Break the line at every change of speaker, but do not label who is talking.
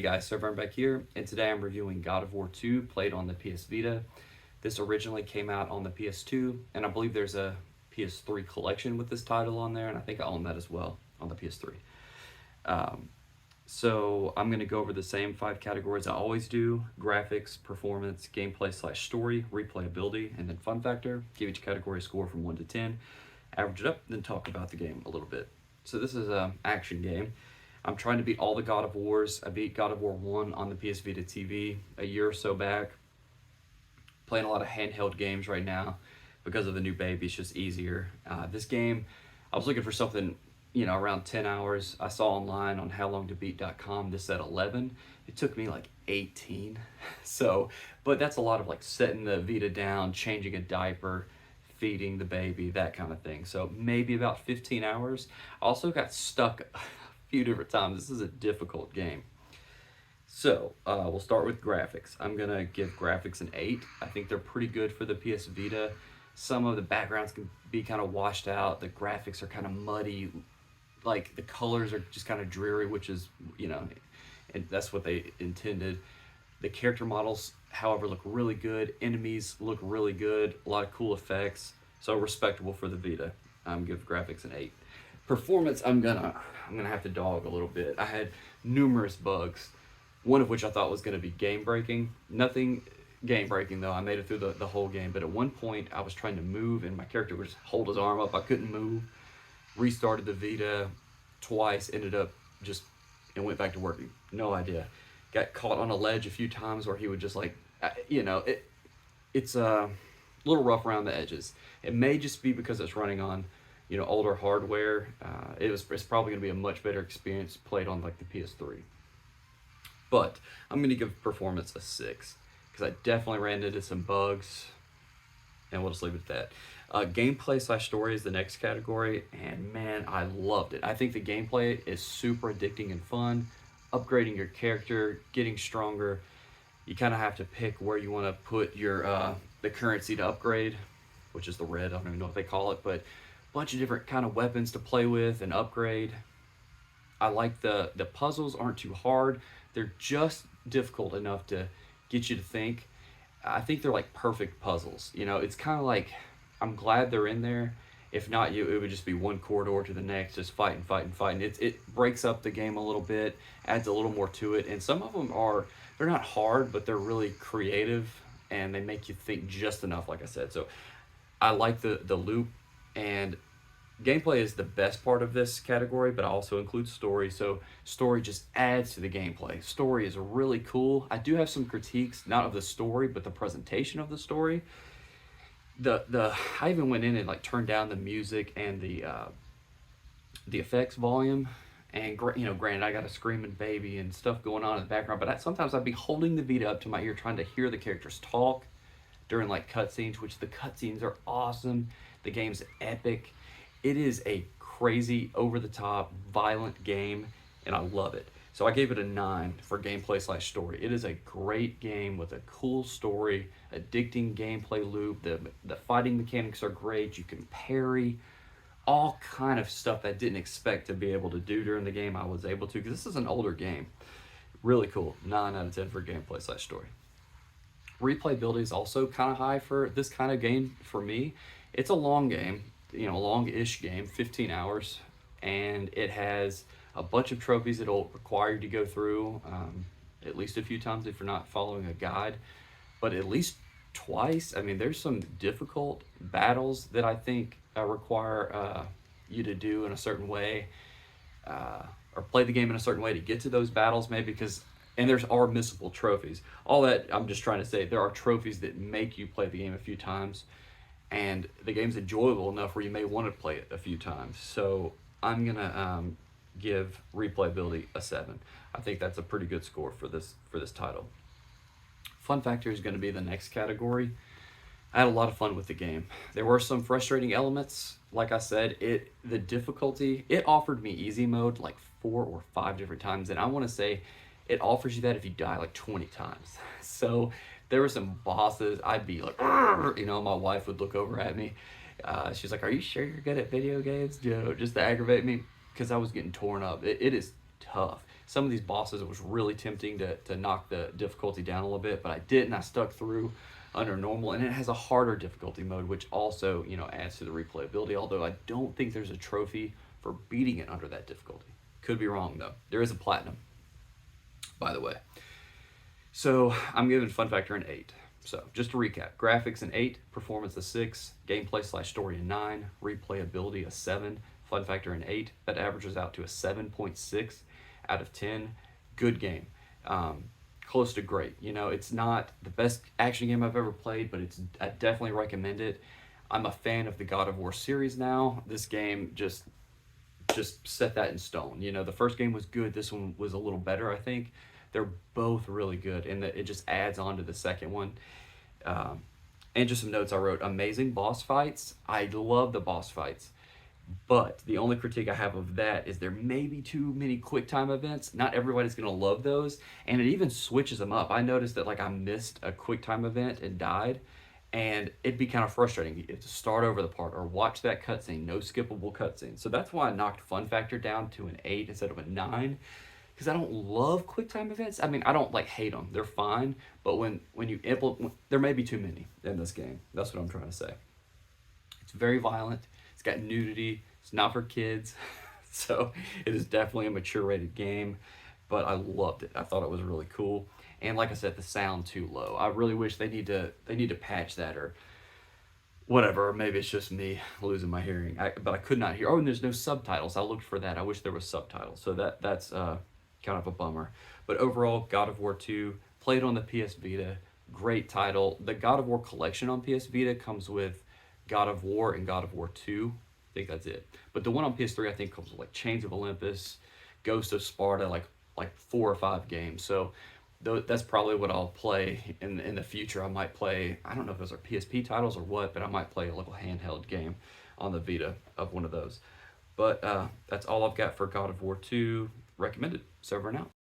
guys, SirVern back here, and today I'm reviewing God of War 2, played on the PS Vita. This originally came out on the PS2, and I believe there's a PS3 collection with this title on there, and I think I own that as well on the PS3. So I'm going to go over the same 5 categories I always do: graphics, performance, gameplay/story, replayability, and then fun factor. Give each category a score from 1 to 10, average it up, then talk about the game a little bit. So this is an action game. I'm trying to beat all the God of Wars. I beat God of War 1 on the PS Vita TV a year or so back. Playing a lot of handheld games right now because of the new baby. It's just easier. This game, I was looking for something, around 10 hours. I saw online on howlongtobeat.com this said 11. It took me like 18. But that's a lot of like setting the Vita down, changing a diaper, feeding the baby, that kind of thing. So maybe about 15 hours. I also got stuck few different times. This is a difficult game. So we'll start with graphics. I'm gonna give graphics an 8. I think they're pretty good for the PS Vita. Some of the backgrounds can be kind of washed out. The graphics are kind of muddy. Like the colors are just kind of dreary, which is, and that's what they intended. The character models, however, look really good. Enemies look really good. A lot of cool effects. So respectable for the Vita. I'm give graphics an 8. Performance, I'm gonna have to dog a little bit. I had numerous bugs, one of which I thought was gonna be game breaking. Nothing game breaking though. I made it through the whole game, but at one point I was trying to move and my character would just hold his arm up. I couldn't move. Restarted the Vita twice, ended up and went back to working. No idea. Got caught on a ledge a few times where he would just it's a little rough around the edges. It may just be because it's running on older hardware. It's probably going to be a much better experience played on like the PS3. But I'm going to give performance a 6 because I definitely ran into some bugs, and we'll just leave it at that. Gameplay/story is the next category, and man, I loved it. I think the gameplay is super addicting and fun. Upgrading your character, getting stronger. You kind of have to pick where you want to put your the currency to upgrade, which is the red. I don't even know what they call it, but bunch of different kind of weapons to play with and upgrade. I like the puzzles aren't too hard. They're just difficult enough to get you to think. I think they're like perfect puzzles. It's kind of like, I'm glad they're in there. If not, it would just be one corridor to the next, just fighting. It breaks up the game a little bit, adds a little more to it. And some of them they're not hard, but they're really creative and they make you think just enough, like I said. So I like the loop. And gameplay is the best part of this category, but I also include story. So story just adds to the gameplay. Story is really cool. I do have some critiques, not of the story, but the presentation of the story. I even went in and like turned down the music and the effects volume. And granted, I got a screaming baby and stuff going on in the background, but sometimes I'd be holding the Vita up to my ear trying to hear the characters talk during like cutscenes, which the cutscenes are awesome. The game's epic. It is a crazy, over-the-top, violent game, and I love it. So I gave it a 9 for gameplay/story. It is a great game with a cool story, addicting gameplay loop. The fighting mechanics are great. You can parry, all kind of stuff I didn't expect to be able to do during the game. I was able to, because this is an older game. Really cool. 9 out of 10 for gameplay/story. Replayability is also kind of high for this kind of game for me. It's a long game, long-ish game, 15 hours, and it has a bunch of trophies it'll require you to go through at least a few times if you're not following a guide, but at least twice. I mean, there's some difficult battles that I think require you to do in a certain way, or play the game in a certain way to get to those battles, maybe and there are missable trophies. All that, I'm just trying to say, there are trophies that make you play the game a few times, and the game's enjoyable enough where you may want to play it a few times. So I'm gonna give replayability a 7. I think that's a pretty good score for this title. Fun factor is going to be the next category. I had a lot of fun with the game. There were some frustrating elements. Like I said, the difficulty, it offered me easy mode like 4 or 5 different times, and I want to say it offers you that if you die like 20 times. So there were some bosses, I'd be like, my wife would look over at me. She's like, "Are you sure you're good at video games?" Just to aggravate me, because I was getting torn up. It is tough. Some of these bosses, it was really tempting to knock the difficulty down a little bit, but I didn't. I stuck through under normal, and it has a harder difficulty mode, which also, adds to the replayability, although I don't think there's a trophy for beating it under that difficulty. Could be wrong, though. There is a platinum, by the way. So I'm giving fun factor an 8. So just to recap, graphics an 8, performance a 6, gameplay/story a 9, replayability a 7, fun factor an 8. That averages out to a 7.6 out of 10. Good game. Close to great. It's not the best action game I've ever played, but I definitely recommend it. I'm a fan of the God of War series now. This game just set that in stone. The first game was good. This one was a little better, I think. They're both really good, and it just adds on to the second one. And just some notes I wrote. Amazing boss fights. I love the boss fights. But the only critique I have of that is there may be too many quick time events. Not everybody's going to love those, and it even switches them up. I noticed that I missed a quick time event and died, and it'd be kind of frustrating. You have to start over the part or watch that cutscene. No skippable cutscene. So that's why I knocked fun factor down to an 8 instead of a 9. Because I don't love quick time events. I mean, I don't hate them. They're fine. But when you implement, there may be too many in this game. That's what I'm trying to say. It's very violent. It's got nudity. It's not for kids. So it is definitely a mature rated game. But I loved it. I thought it was really cool. And like I said, the sound too low. I really wish they need to patch that or whatever. Or maybe it's just me losing my hearing. But I could not hear. Oh, and there's no subtitles. I looked for that. I wish there was subtitles. So that's kind of a bummer. But overall, God of War 2, played on the PS Vita, great title. The God of War collection on PS Vita comes with God of War and God of War 2. I think that's it. But the one on PS3, I think, comes with Chains of Olympus, Ghost of Sparta, like 4 or 5 games. So that's probably what I'll play in the future. I might play, I don't know if those are PSP titles or what, but I might play a little handheld game on the Vita of one of those. But that's all I've got for God of War 2. Recommended. SirVern out.